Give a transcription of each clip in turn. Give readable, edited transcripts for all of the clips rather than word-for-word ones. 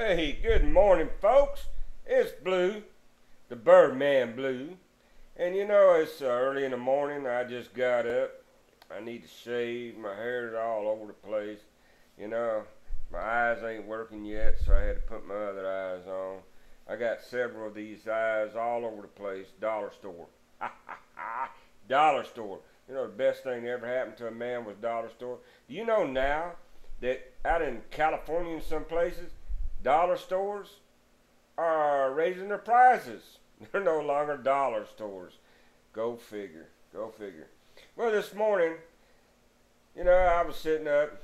Hey, good morning, folks. It's Blue, the Birdman Blue. And it's early in the morning. I just got up. I need to shave. My hair's all over the place. You know, my eyes ain't working yet, so I had to put my other eyes on. I got several of these eyes all over the place. Dollar store. Dollar store. The best thing that ever happened to a man was dollar store. Do you know now that out in California and some places, dollar stores are raising their prices? They're no longer dollar stores. Go figure. Go figure. Well, this morning, I was sitting up.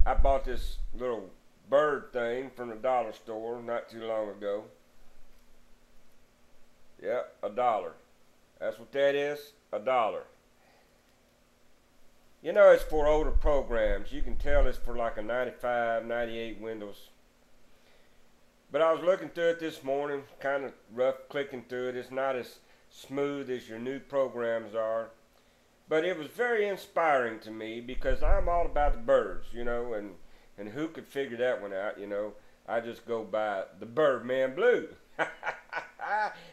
I bought this little bird thing from the dollar store not too long ago. Yeah, $1. That's what that is, $1. It's for older programs. You can tell it's for like a 95, 98 Windows. But I was looking through it this morning, kind of rough clicking through it. It's not as smooth as your new programs are. But it was very inspiring to me because I'm all about the birds, and who could figure that one out, I just go by the Birdman Blue.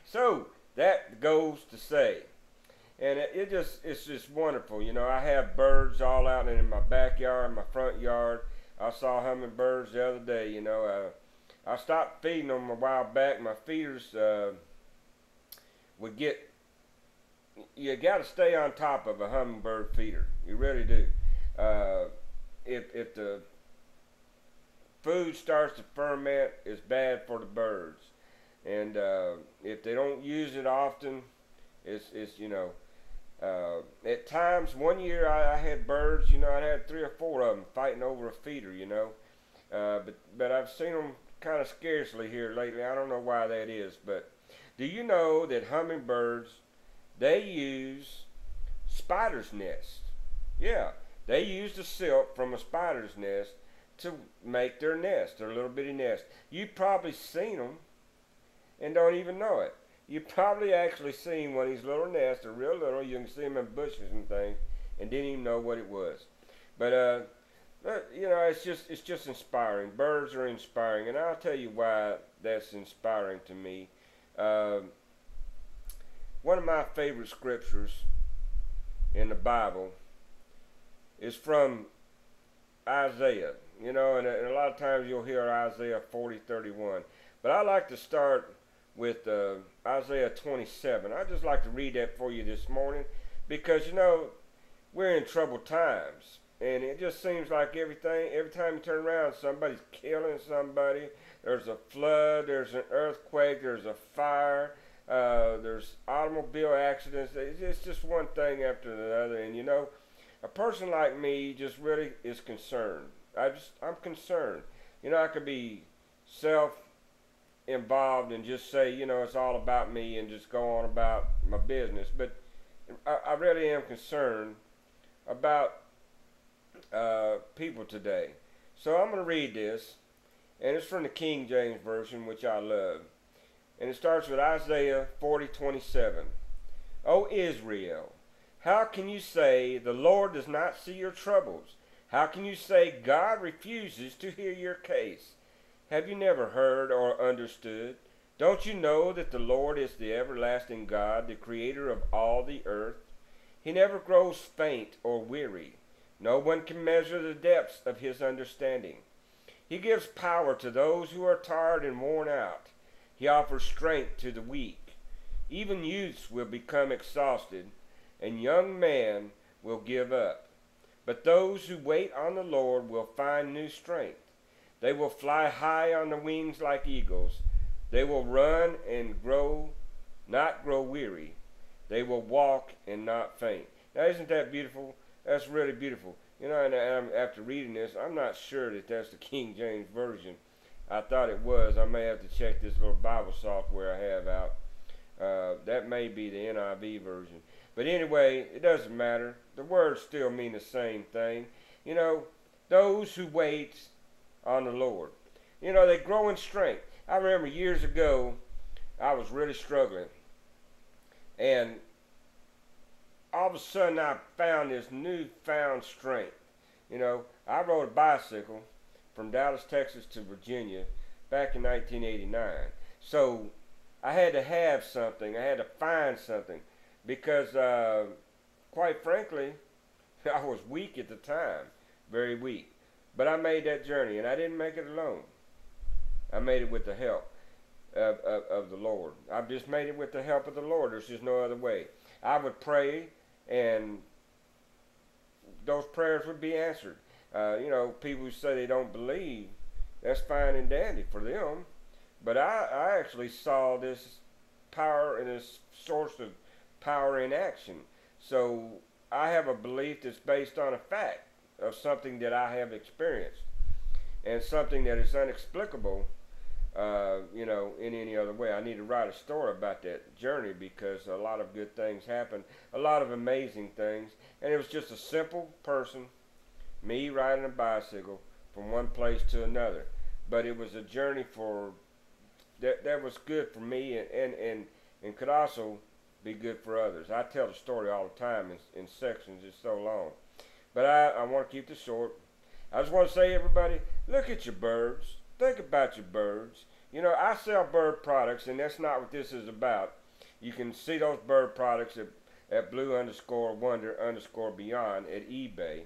So that goes to say, and it's just wonderful. I have birds all out in my backyard, my front yard. I saw hummingbirds the other day. I stopped feeding them a while back. My feeders would get. You got to stay on top of a hummingbird feeder. You really do. If the food starts to ferment, it's bad for the birds. And if they don't use it often, it's at times, one year I had birds, I had 3 or 4 of them fighting over a feeder, but I've seen them kind of scarcely here lately. I don't know why that is, but do you know that hummingbirds, they use spider's nest? Yeah, they use the silk from a spider's nest to make their nest, their little bitty nest. You've probably seen them and don't even know it. You've probably actually seen one of these little nests. They're real little. You can see them in bushes and things, and didn't even know what it was. But it's just inspiring. Birds are inspiring, and I'll tell you why that's inspiring to me. One of my favorite scriptures in the Bible is from Isaiah. And a lot of times you'll hear Isaiah 40:31. But I like to start with Isaiah 27. I'd just like to read that for you this morning because, we're in troubled times. And it just seems like every time you turn around, somebody's killing somebody. There's a flood, there's an earthquake, there's a fire, there's automobile accidents. It's just one thing after another. And, a person like me just really is concerned. I'm concerned. I could be involved and just say, it's all about me and just go on about my business. But I really am concerned about people today. So I'm going to read this, and it's from the King James Version, which I love. And it starts with Isaiah 40:27. O Israel, how can you say the Lord does not see your troubles? How can you say God refuses to hear your case? Have you never heard or understood? Don't you know that the Lord is the everlasting God, the creator of all the earth? He never grows faint or weary. No one can measure the depths of his understanding. He gives power to those who are tired and worn out. He offers strength to the weak. Even youths will become exhausted, and young men will give up. But those who wait on the Lord will find new strength. They will fly high on the wings like eagles. They will run and not grow weary. They will walk and not faint. Now, isn't that beautiful? That's really beautiful. And after reading this, I'm not sure that that's the King James Version. I thought it was. I may have to check this little Bible software I have out. That may be the NIV version. But anyway, it doesn't matter. The words still mean the same thing. Those who wait on the Lord. They grow in strength. I remember years ago, I was really struggling. And all of a sudden, I found this newfound strength. I rode a bicycle from Dallas, Texas to Virginia back in 1989. So I had to have something. I had to find something because, quite frankly, I was weak at the time, very weak. But I made that journey, and I didn't make it alone. I made it with the help of the Lord. I've just made it with the help of the Lord. There's just no other way. I would pray, and those prayers would be answered. People who say they don't believe, that's fine and dandy for them. But I actually saw this power and this source of power in action. So I have a belief that's based on a fact of something that I have experienced and something that is inexplicable, in any other way. I need to write a story about that journey because a lot of good things happened, a lot of amazing things, and it was just a simple person, me riding a bicycle from one place to another. But it was a journey that was good for me and could also be good for others. I tell the story all the time in sections. It's so long. But I want to keep this short. I just want to say, everybody, look at your birds. Think about your birds. I sell bird products, and that's not what this is about. You can see those bird products at blue_wonder_beyond at eBay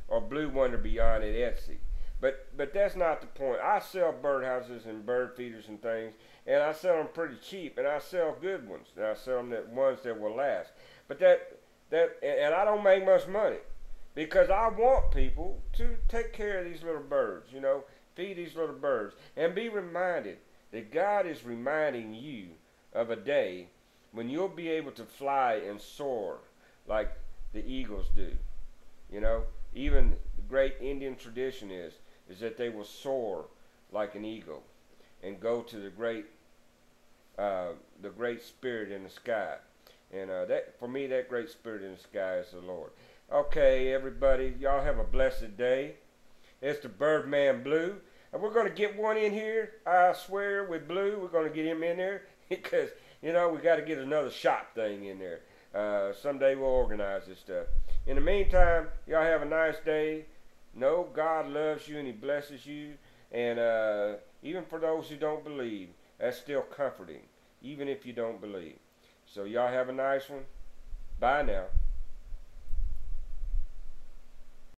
or Blue Wonder Beyond at Etsy. But that's not the point. I sell birdhouses and bird feeders and things, and I sell them pretty cheap, and I sell good ones. And I sell them ones that will last. But and I don't make much money because I want people to take care of these little birds, feed these little birds, and be reminded that God is reminding you of a day when you'll be able to fly and soar like the eagles do. Even the great Indian tradition is that they will soar like an eagle and go to the great spirit in the sky. And that, for me, that great spirit in the sky is the Lord. Okay, everybody, y'all have a blessed day. It's the Birdman Blue. And we're going to get one in here, I swear, with Blue. We're going to get him in there because, we got to get another shop thing in there. Someday we'll organize this stuff. In the meantime, y'all have a nice day. Know God loves you and He blesses you. And even for those who don't believe, that's still comforting, even if you don't believe. So y'all have a nice one. Bye now.